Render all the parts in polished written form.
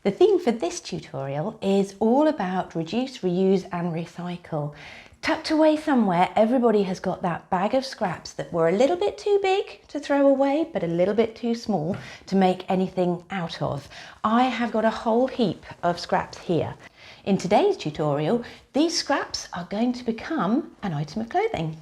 The theme for this tutorial is all about reduce, reuse and recycle. Tucked away somewhere, everybody has got that bag of scraps that were a little bit too big to throw away, but a little bit too small to make anything out of. I have got a whole heap of scraps here. In today's tutorial, these scraps are going to become an item of clothing.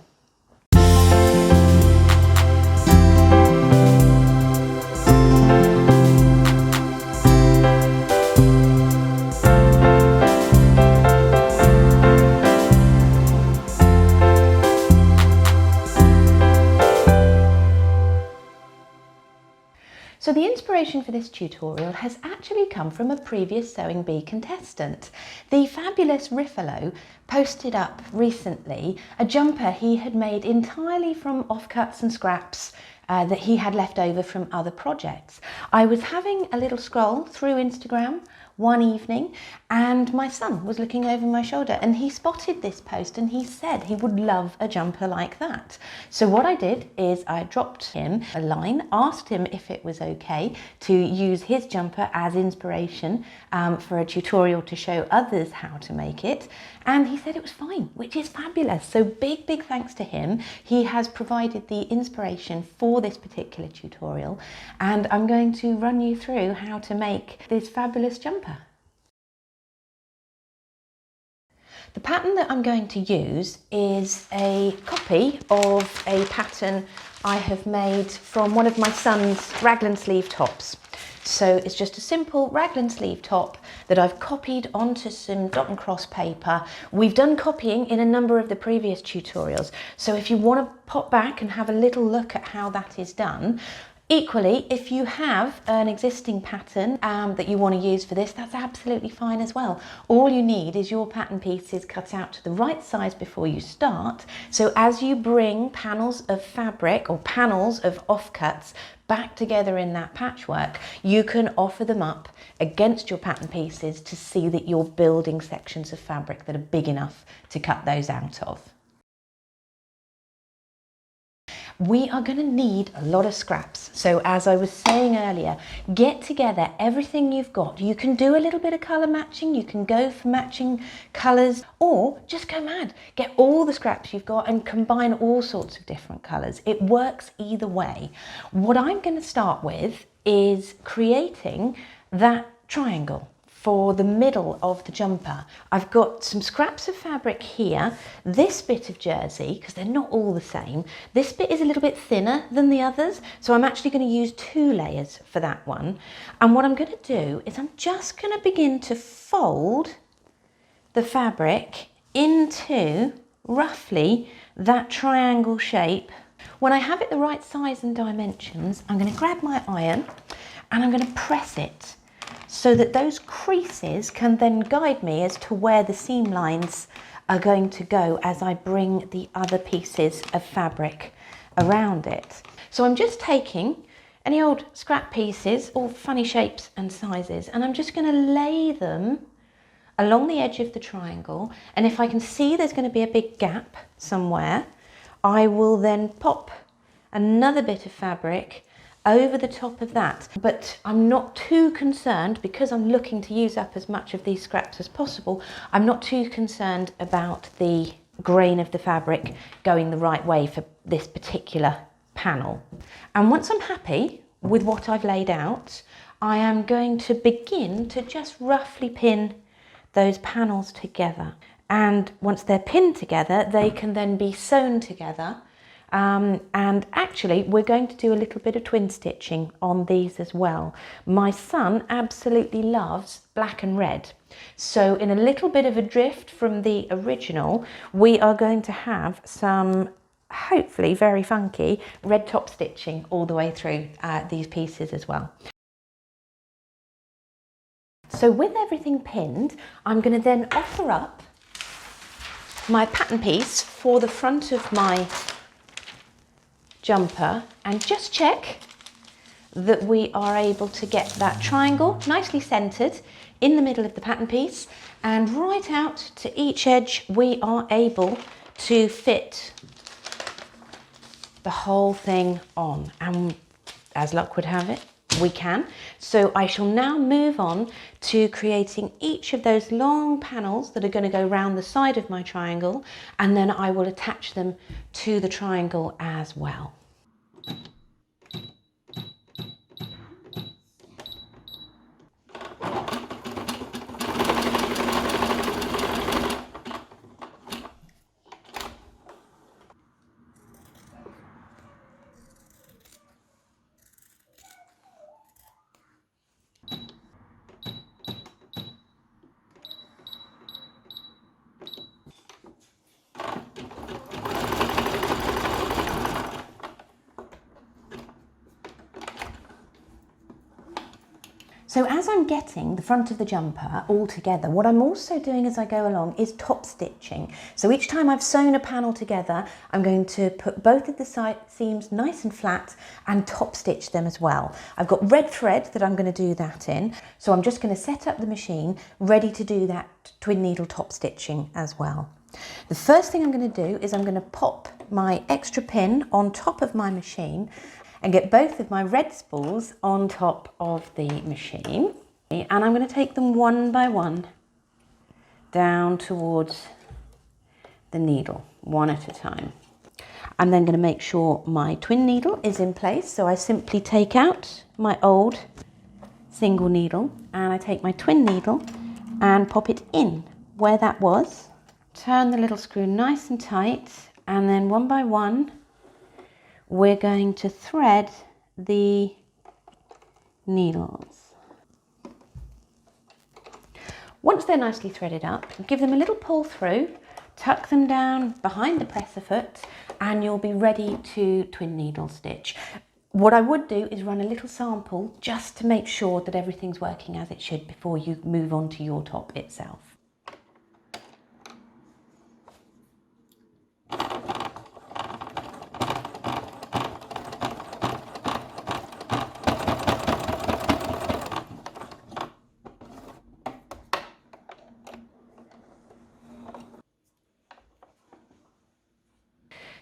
So the inspiration for this tutorial has actually come from a previous Sewing Bee contestant. The fabulous Riffalo posted up recently a jumper he had made entirely from offcuts and scraps that he had left over from other projects. I was having a little scroll through Instagram one evening and my son was looking over my shoulder and he spotted this post and he said he would love a jumper like that. So what I did is I dropped him a line, asked him if it was okay to use his jumper as inspiration for a tutorial to show others how to make it, and he said it was fine, which is fabulous. So big thanks to him. He has provided the inspiration for this particular tutorial and I'm going to run you through how to make this fabulous jumper. The pattern that I'm going to use is a copy of a pattern I have made from one of my son's raglan sleeve tops. So it's just a simple raglan sleeve top that I've copied onto some dot and cross paper. We've done copying in a number of the previous tutorials, so if you want to pop back and have a little look at how that is done. Equally, if you have an existing pattern that you want to use for this, that's absolutely fine as well. All you need is your pattern pieces cut out to the right size before you start. So as you bring panels of fabric or panels of offcuts back together in that patchwork, you can offer them up against your pattern pieces to see that you're building sections of fabric that are big enough to cut those out of. We are going to need a lot of scraps. So as I was saying earlier, get together everything you've got. You can do a little bit of colour matching, you can go for matching colours, or just go mad. Get all the scraps you've got and combine all sorts of different colours. It works either way. What I'm going to start with is creating that triangle for the middle of the jumper. I've got some scraps of fabric here, this bit of jersey, because they're not all the same. This bit is a little bit thinner than the others, so I'm actually going to use 2 layers for that one. And what I'm going to do is I'm just going to begin to fold the fabric into roughly that triangle shape. When I have it the right size and dimensions, I'm going to grab my iron and I'm going to press it so that those creases can then guide me as to where the seam lines are going to go as I bring the other pieces of fabric around it. So I'm just taking any old scrap pieces, all funny shapes and sizes, and I'm just going to lay them along the edge of the triangle, and if I can see there's going to be a big gap somewhere, I will then pop another bit of fabric over the top of that. But I'm not too concerned, because I'm looking to use up as much of these scraps as possible, I'm not too concerned about the grain of the fabric going the right way for this particular panel. And once I'm happy with what I've laid out, I am going to begin to just roughly pin those panels together. And once they're pinned together, they can then be sewn together. And actually we're going to do a little bit of twin stitching on these as well. My son absolutely loves black and red, so in a little bit of a drift from the original, we are going to have some hopefully very funky red top stitching all the way through these pieces as well. So with everything pinned, I'm going to then offer up my pattern piece for the front of my jumper and just check that we are able to get that triangle nicely centered in the middle of the pattern piece, and right out to each edge we are able to fit the whole thing on. And as luck would have it, We can. So I shall now move on to creating each of those long panels that are going to go round the side of my triangle, and then I will attach them to the triangle as well. So as I'm getting the front of the jumper all together, what I'm also doing as I go along is top stitching. So each time I've sewn a panel together, I'm going to put both of the side seams nice and flat and top stitch them as well. I've got red thread that I'm going to do that in. So I'm just going to set up the machine ready to do that twin needle top stitching as well. The first thing I'm going to do is I'm going to pop my extra pin on top of my machine and get both of my red spools on top of the machine. And I'm going to take them one by one down towards the needle, one at a time. I'm then going to make sure my twin needle is in place. So I simply take out my old single needle and I take my twin needle and pop it in where that was. Turn the little screw nice and tight, and then one by one we're going to thread the needles. Once they're nicely threaded up, give them a little pull through, tuck them down behind the presser foot, and you'll be ready to twin needle stitch. What I would do is run a little sample just to make sure that everything's working as it should before you move on to your top itself.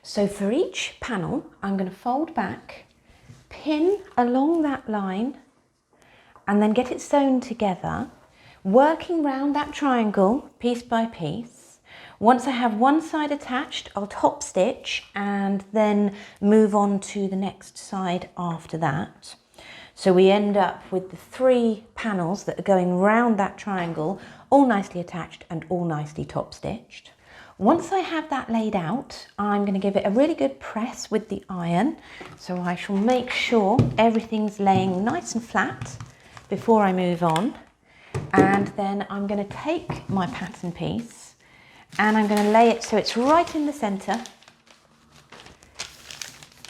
So for each panel, I'm going to fold back, pin along that line, and then get it sewn together, working round that triangle piece by piece. Once I have one side attached, I'll top stitch and then move on to the next side after that. So we end up with the 3 panels that are going round that triangle, all nicely attached and all nicely top stitched. Once I have that laid out, I'm going to give it a really good press with the iron. So I shall make sure everything's laying nice and flat before I move on. And then I'm going to take my pattern piece and I'm going to lay it so it's right in the centre.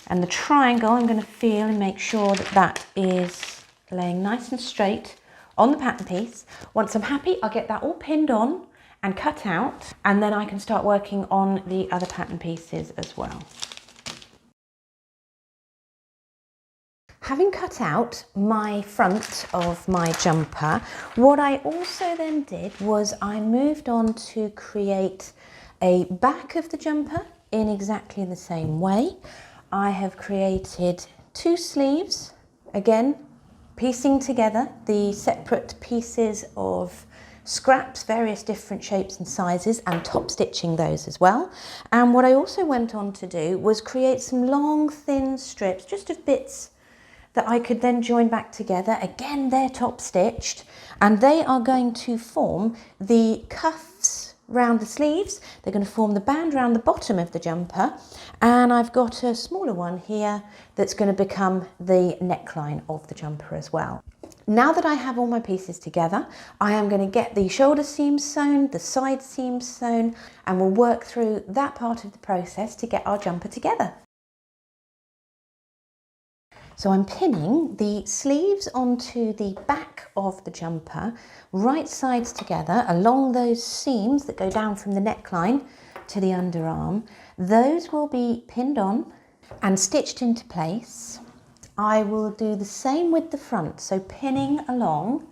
And the triangle, I'm going to feel and make sure that that is laying nice and straight on the pattern piece. Once I'm happy, I'll get that all pinned on and cut out, and then I can start working on the other pattern pieces as well. Having cut out my front of my jumper, what I also then did was I moved on to create a back of the jumper in exactly the same way. I have created 2 sleeves, again piecing together the separate pieces of scraps, various different shapes and sizes, and top stitching those as well. And what I also went on to do was create some long thin strips just of bits that I could then join back together. Again, they're top stitched and they are going to form the cuffs round the sleeves. They're going to form the band round the bottom of the jumper, and I've got a smaller one here that's going to become the neckline of the jumper as well. Now that I have all my pieces together, I am going to get the shoulder seams sewn, the side seams sewn, and we'll work through that part of the process to get our jumper together. So I'm pinning the sleeves onto the back of the jumper, right sides together along those seams that go down from the neckline to the underarm. Those will be pinned on and stitched into place. I will do the same with the front, so pinning along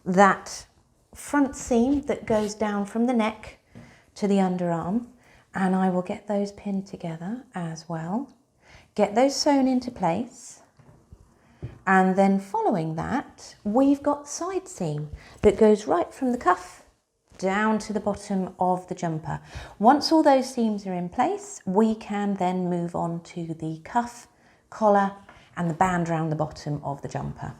that front seam that goes down from the neck to the underarm, and I will get those pinned together as well. Get those sewn into place, And then following that, we've got side seam that goes right from the cuff down to the bottom of the jumper. Once all those seams are in place, we can then move on to the cuff, collar, and the band around the bottom of the jumper.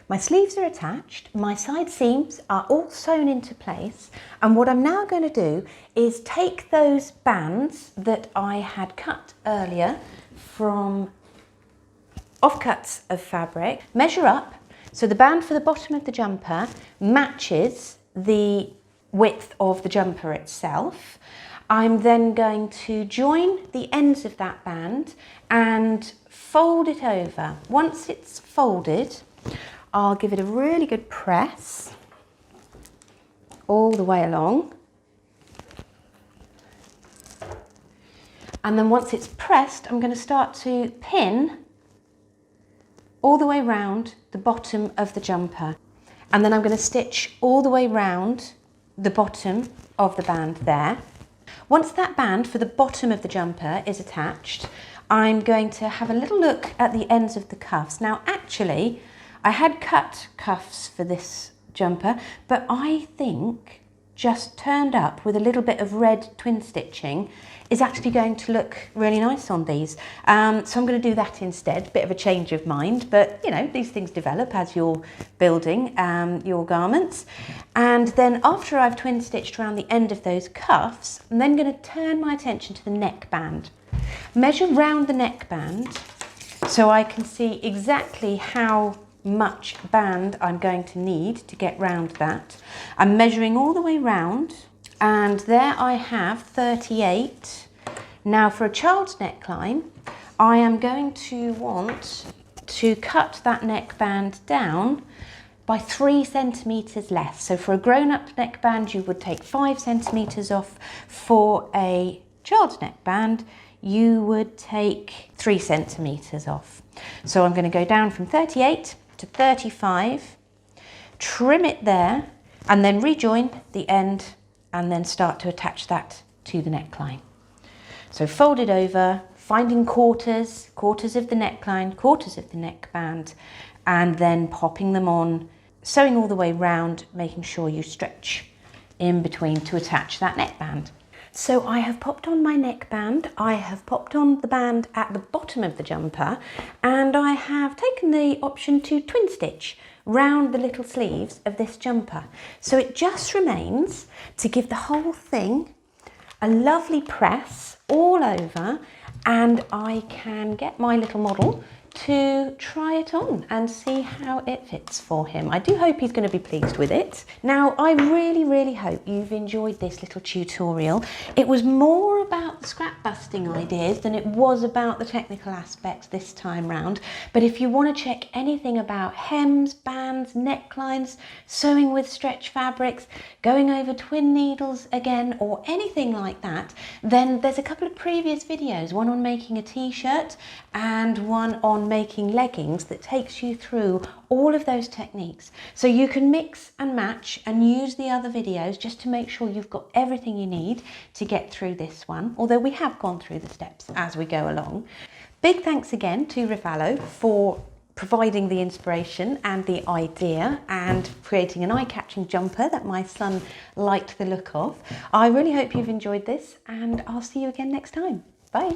My sleeves are attached, my side seams are all sewn into place, and what I'm now going to do is take those bands that I had cut earlier from offcuts of fabric, measure up, so the band for the bottom of the jumper matches the width of the jumper itself. I'm then going to join the ends of that band and fold it over. Once it's folded, I'll give it a really good press all the way along. And then once it's pressed, I'm going to start to pin all the way round the bottom of the jumper. And then I'm going to stitch all the way round the bottom of the band there. Once that band for the bottom of the jumper is attached, I'm going to have a little look at the ends of the cuffs. Now, actually, I had cut cuffs for this jumper, but I think just turned up with a little bit of red twin stitching is actually going to look really nice on these. So I'm going to do that instead, bit of a change of mind, but you know, these things develop as you're building your garments. And then after I've twin stitched around the end of those cuffs, I'm then going to turn my attention to the neckband. Measure round the neckband so I can see exactly how much band I'm going to need to get round that. I'm measuring all the way round, and there I have 38. Now for a child's neckline, I am going to want to cut that neckband down by 3 centimetres less. So for a grown-up neckband, you would take 5 centimetres off. For a child's neckband, you would take 3 centimetres off. So I'm going to go down from 38 to 35, trim it there, and then rejoin the end and then start to attach that to the neckline. So fold it over, finding quarters of the neckline, quarters of the neckband, and then popping them on, sewing all the way round, making sure you stretch in between to attach that neckband. So I have popped on my neckband, I have popped on the band at the bottom of the jumper, and I have taken the option to twin stitch round the little sleeves of this jumper. So it just remains to give the whole thing a lovely press all over, and I can get my little model to try it on and see how it fits for him. I do hope he's going to be pleased with it. Now, I really hope you've enjoyed this little tutorial. It was more about the scrap busting ideas than it was about the technical aspects this time round. But if you want to check anything about hems, bands, necklines, sewing with stretch fabrics, going over twin needles again, or anything like that, then there's a couple of previous videos, one on making a t-shirt and one on making leggings, that takes you through all of those techniques. So you can mix and match and use the other videos just to make sure you've got everything you need to get through this one, although we have gone through the steps as we go along. Big thanks again to Rivalo for providing the inspiration and the idea and creating an eye-catching jumper that my son liked the look of. I really hope you've enjoyed this, and I'll see you again next time. Bye.